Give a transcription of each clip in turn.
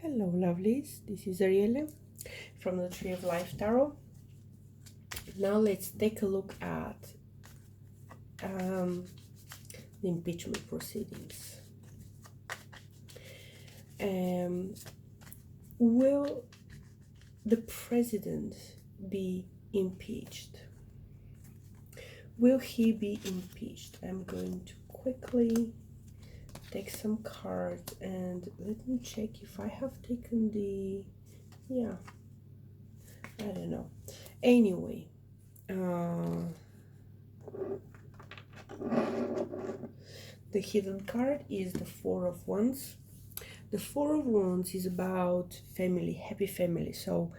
Hello, lovelies. This is Arielle from the Tree of Life Tarot. Now let's take a look at the impeachment proceedings. Will the president be impeached? Will he be impeached? I'm going to quickly take some cards and let me check if I have taken I don't know. Anyway, the hidden card is the Four of Wands. The Four of Wands is about family, happy family, so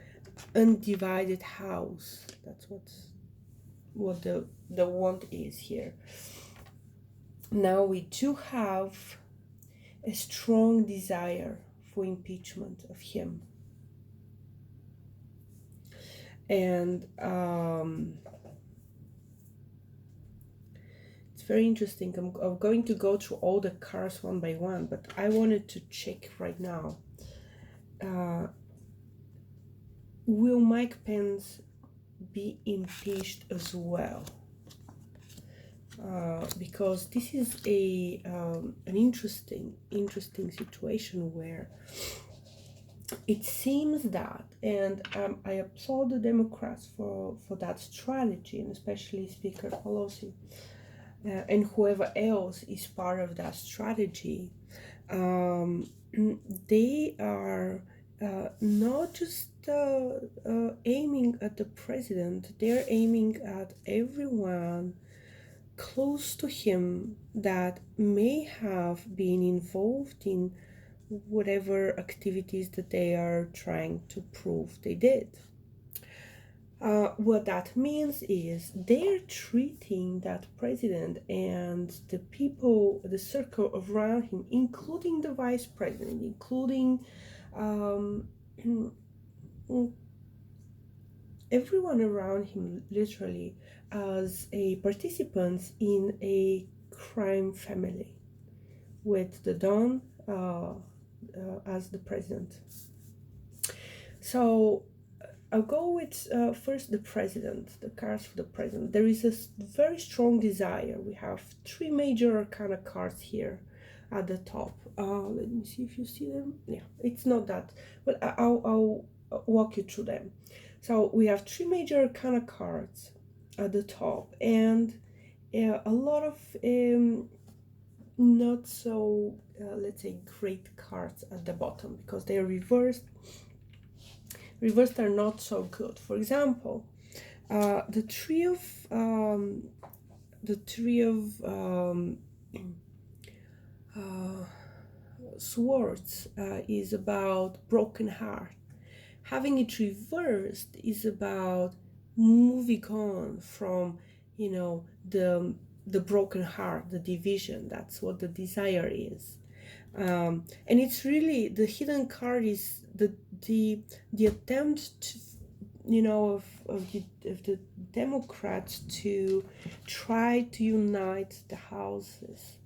undivided house. That's what the wand is here. Now we do have a strong desire for impeachment of him. And it's very interesting. I'm going to go through all the cards one by one, but I wanted to check right now. Will Mike Pence be impeached as well? Because this is an interesting situation where it seems that, and I applaud the Democrats for that strategy, and especially Speaker Pelosi and whoever else is part of that strategy. They are not just aiming at the president, they're aiming at everyone close to him that may have been involved in whatever activities that they are trying to prove they did. What that means is they're treating that president and the people, the circle around him, including the vice president, including everyone around him, literally, as a participant in a crime family, with the Don as the president. So I'll go with first the president, the cards for the president. There is a very strong desire. We have three major arcana cards here at the top. Let me see if you see them. Yeah, it's not that, but I'll walk you through them. So we have three major arcana cards at the top, and a lot of not so let's say great cards at the bottom, because they are reversed are not so good. For example, the three of swords is about broken heart. Having it reversed is about moving on from, the broken heart, the division. That's what the desire is. And it's really, the hidden card is the attempt to, of the Democrats to try to unite the houses,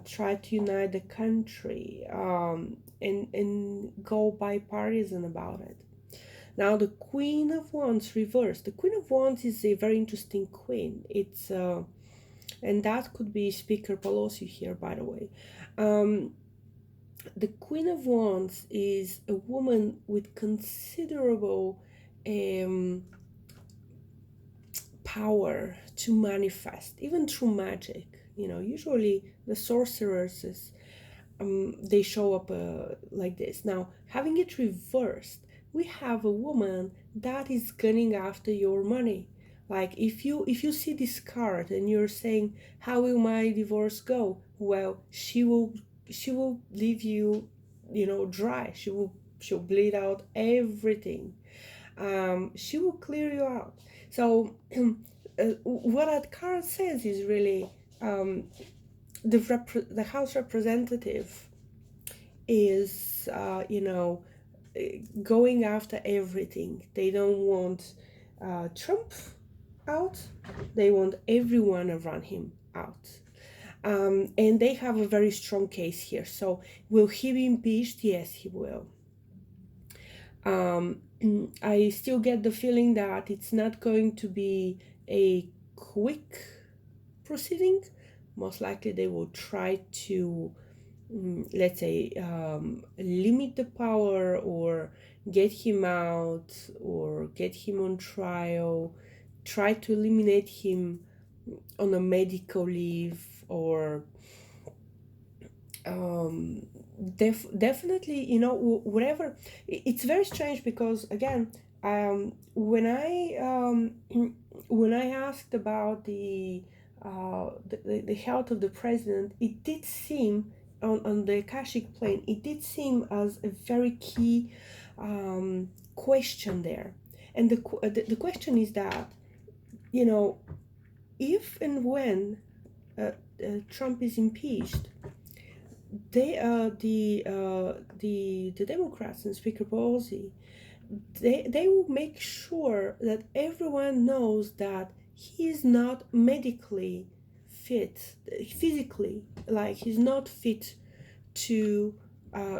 try to unite the country, and go bipartisan about it. Now the Queen of Wands reversed. The Queen of Wands is a very interesting queen. It's and that could be Speaker Pelosi here, by the way. The Queen of Wands is a woman with considerable power to manifest, even through magic. Usually the sorceresses, they show up like this. Now, having it reversed, we have a woman that is gunning after your money. Like, if you see this card and you're saying, how will my divorce go? Well, she will leave you, dry. She'll bleed out everything. She will clear you out. So what that card says is really, the House representative is going after everything. They don't want Trump out. They want everyone around him out. And they have a very strong case here. So will he be impeached? Yes, he will. Um, I still get the feeling that it's not going to be a quick proceeding. Most likely, they will try to, let's say, limit the power or get him out or get him on trial, try to eliminate him on a medical leave or um, definitely, whatever. It's very strange because again, when I asked about the health of the president, it did seem on the Akashic plane, it did seem as a very key question there, and the question is that, you know, if and when Trump is impeached, the Democrats and Speaker Pelosi, they will make sure that everyone knows that he is not medically fit, physically, like he's not fit to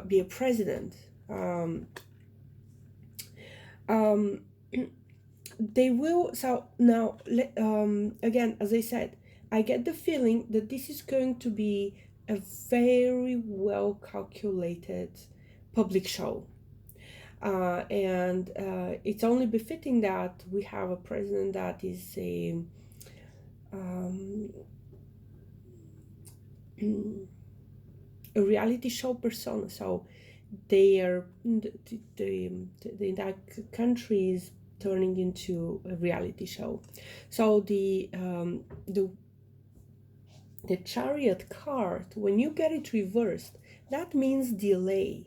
be a president. Um, they will. So now, again, as I said, I get the feeling that this is going to be a very well calculated public show. And it's only befitting that we have a president that is um, a reality show persona. So they are the entire country is turning into a reality show. So the chariot cart, when you get it reversed, that means delay.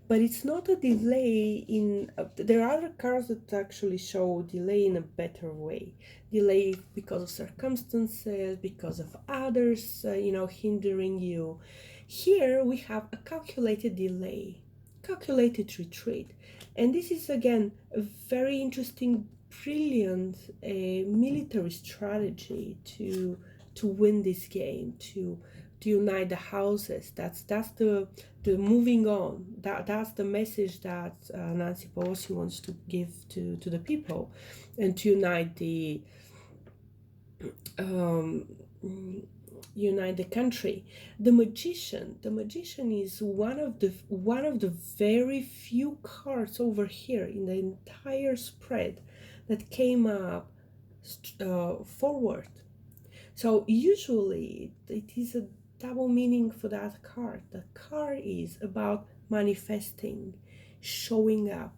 But it's not a delay in. There are other cars that actually show delay in a better way. Delay because of circumstances, because of others, hindering you. Here we have a calculated delay, calculated retreat. And this is again a very interesting, brilliant military strategy to win this game, to unite the houses. That's the moving on. That's the message that Nancy Pelosi wants to give to the people, and to unite um, unite the country. The magician is one of the very few cards over here in the entire spread that came up forward. So usually it is a double meaning for that card. The card is about manifesting, showing up,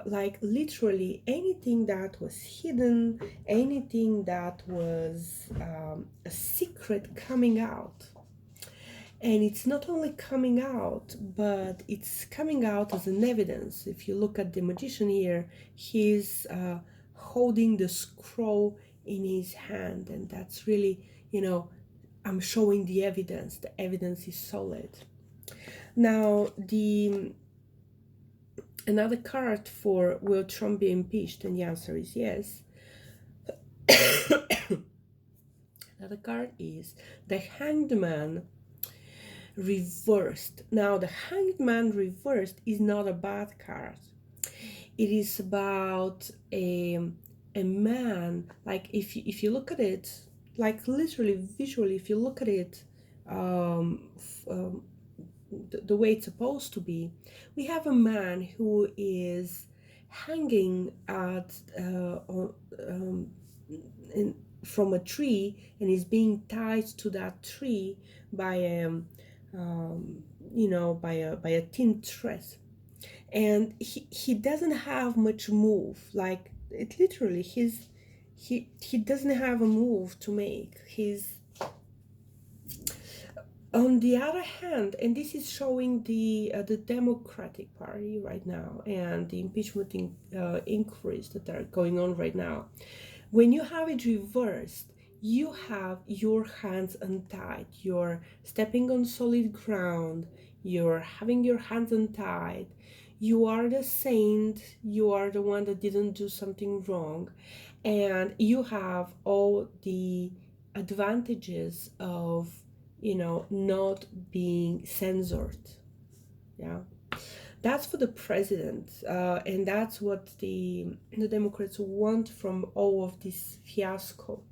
like literally anything that was hidden, anything that was a secret coming out. And it's not only coming out, but it's coming out as an evidence. If you look at the magician here, he's holding the scroll in his hand, and that's really, I'm showing the evidence. The evidence is solid. Now, the another card for will Trump be impeached, and the answer is yes. Another card is the Hanged Man reversed. Now, the Hanged Man reversed is not a bad card. It is about a man, like if you look at it, like literally visually, if you look at it the way it's supposed to be, we have a man who is hanging from a tree, and is being tied to that tree by by a thin thread, and he doesn't have much move. Like it literally, he doesn't have a move to make. He's on the other hand, and this is showing the Democratic Party right now and the impeachment inquiries that are going on right now. When you have it reversed, you have your hands untied. You're stepping on solid ground. You're having your hands untied. You are the saint. You are the one that didn't do something wrong. And you have all the advantages of, not being censored. Yeah. That's for the president, and that's what the Democrats want from all of this fiasco.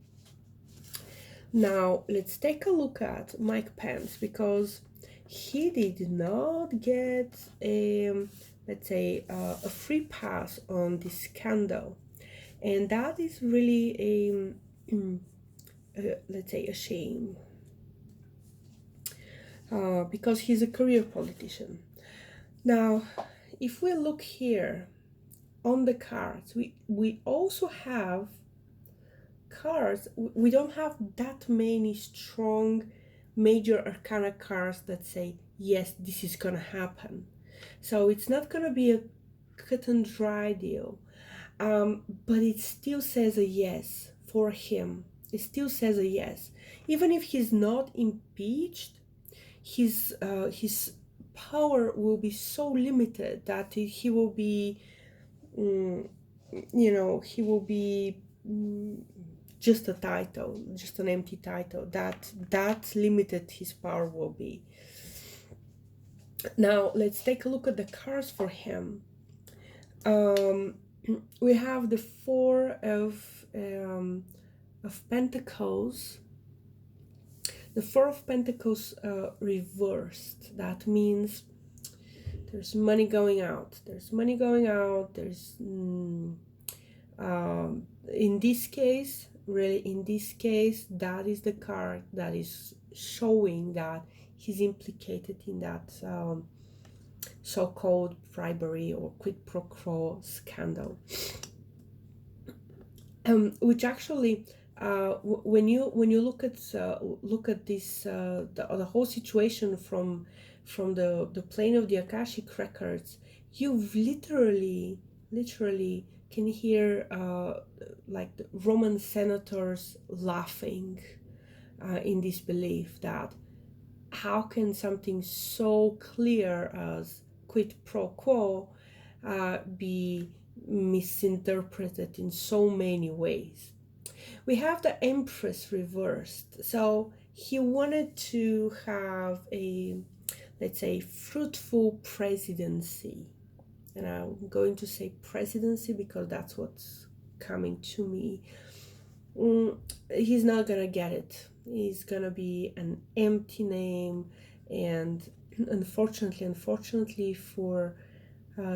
Now, let's take a look at Mike Pence, because he did not get let's say, a free pass on this scandal. And that is really let's say, a shame, because he's a career politician. Now, if we look here on the cards, we also have cards. We don't have that many strong major arcana cards that say, yes, this is gonna happen. So it's not gonna be a cut and dry deal. But it still says a yes for him. It still says a yes. Even if he's not impeached, his power will be so limited that he will be, he will be just a title, just an empty title. That limited his power will be. Now let's take a look at the cards for him. We have the Four of Pentacles. The Four of Pentacles reversed. That means there's money going out. There's money going out. There's in this case, really, in this case, that is the card that is showing that he's implicated in that so-called bribery or quid pro quo scandal, which actually, when you look at this the whole situation from the plane of the Akashic records, you literally can hear like the Roman senators laughing in disbelief that how can something so clear as quid pro quo be misinterpreted in so many ways. We have the Empress reversed. So he wanted to have a, let's say, fruitful presidency. And I'm going to say presidency because that's what's coming to me. He's not gonna get it. He's gonna be an empty name, and unfortunately for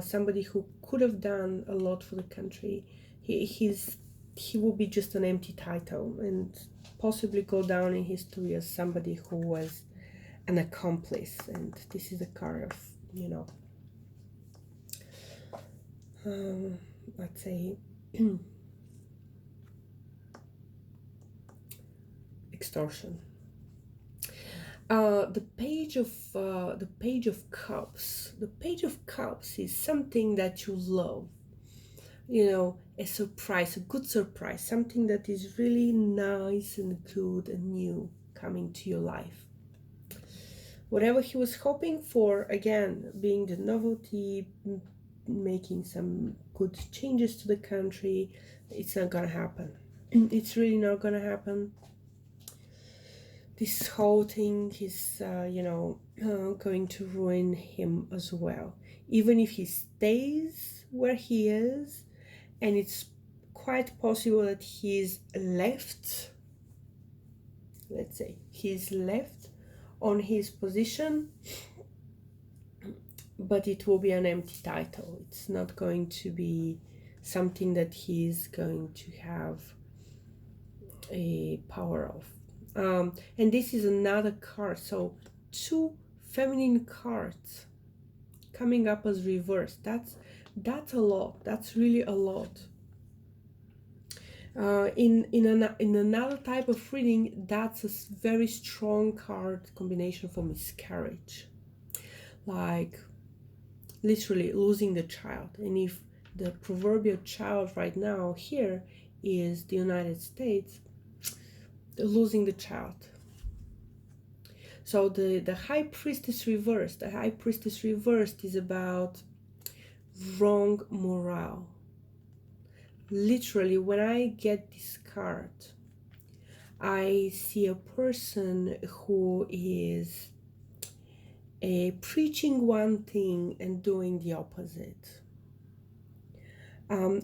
somebody who could have done a lot for the country, he will be just an empty title and possibly go down in history as somebody who was an accomplice. And this is a card of, let's say, extortion. The page of cups. The page of cups is something that you love. A surprise, a good surprise, something that is really nice and good and new coming to your life. Whatever he was hoping for, again, being the novelty, making some good changes to the country, it's not gonna happen. It's really not gonna happen. This whole thing is, going to ruin him as well. Even if he stays where he is, and it's quite possible that he's left, let's say, he's left on his position, but it will be an empty title. It's not going to be something that he's going to have a power of. And this is another card, so 2 feminine cards coming up as reverse. That's a lot. That's really a lot. In another type of reading, that's a very strong card combination for miscarriage, like literally losing the child. And if the proverbial child right now here is the United States, losing the child. So the High Priestess reversed. The High Priestess reversed is about wrong morale. Literally, when I get this card, I see a person who is preaching one thing and doing the opposite.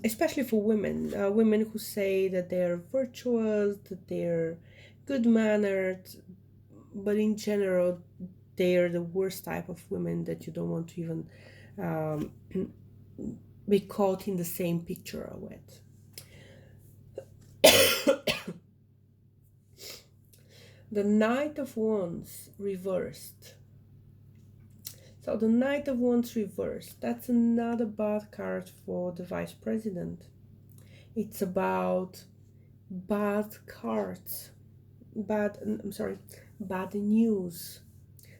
Especially for women, women who say that they're virtuous, that they're good mannered, but in general, they're the worst type of women that you don't want to even um, be caught in the same picture with. The Knight of Wands reversed. So the Knight of Wands reversed, that's another bad card for the Vice President. It's about bad cards, bad news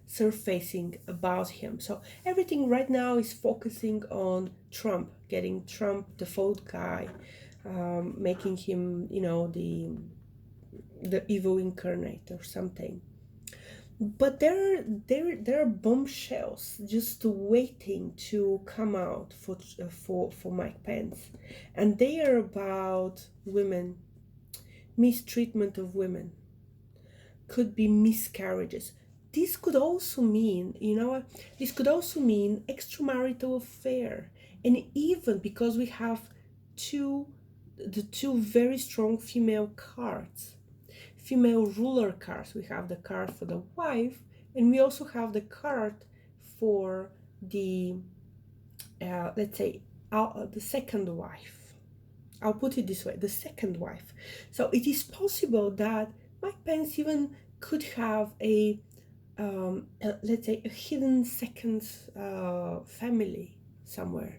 surfacing about him. So everything right now is focusing on Trump, getting Trump the vote guy, making him, the evil incarnate or something. But there are bombshells just waiting to come out for Mike Pence, and they are about women, mistreatment of women, could be miscarriages. This could also mean, this could also mean extramarital affair, and even because we have the two very strong female cards, female ruler cards. We have the card for the wife, and we also have the card for the, let's say, the second wife. I'll put it this way, the second wife. So it is possible that Mike Pence even could have let's say, a hidden second family somewhere,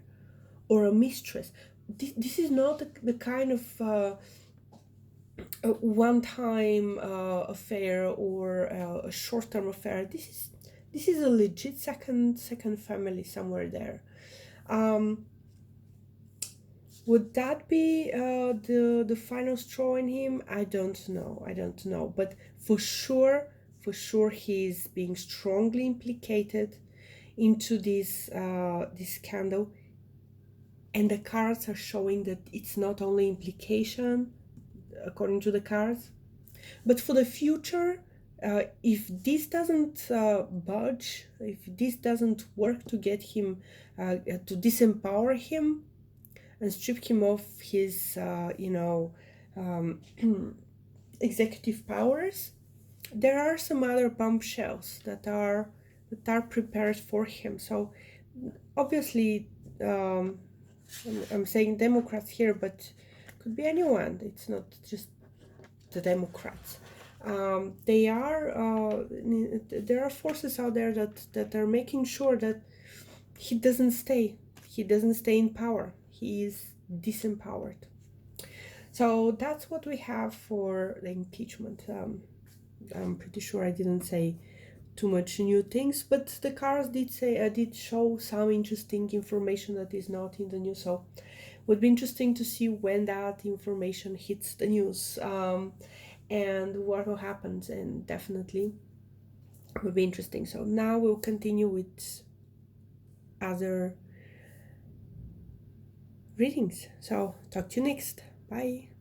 or a mistress. This is not the kind of a one-time affair or a short-term affair. This is a legit second family somewhere there. Would that be the final straw in him? I don't know. But for sure, he's being strongly implicated into this scandal, and the cards are showing that it's not only implication, according to the cards, but for the future. If this doesn't budge, if this doesn't work to get him, to disempower him and strip him of his, executive powers, there are some other bombshells that are prepared for him. So obviously, I'm saying Democrats here, but could be anyone. It's not just the Democrats. There are forces out there that are making sure that he doesn't stay in power. He is disempowered. So that's what we have for the impeachment. I'm pretty sure I didn't say too much new things, but the cards did show some interesting information that is not in the news. So would be interesting to see when that information hits the news, and what will happen, and definitely will be interesting. So now we'll continue with other readings. So talk to you next. Bye.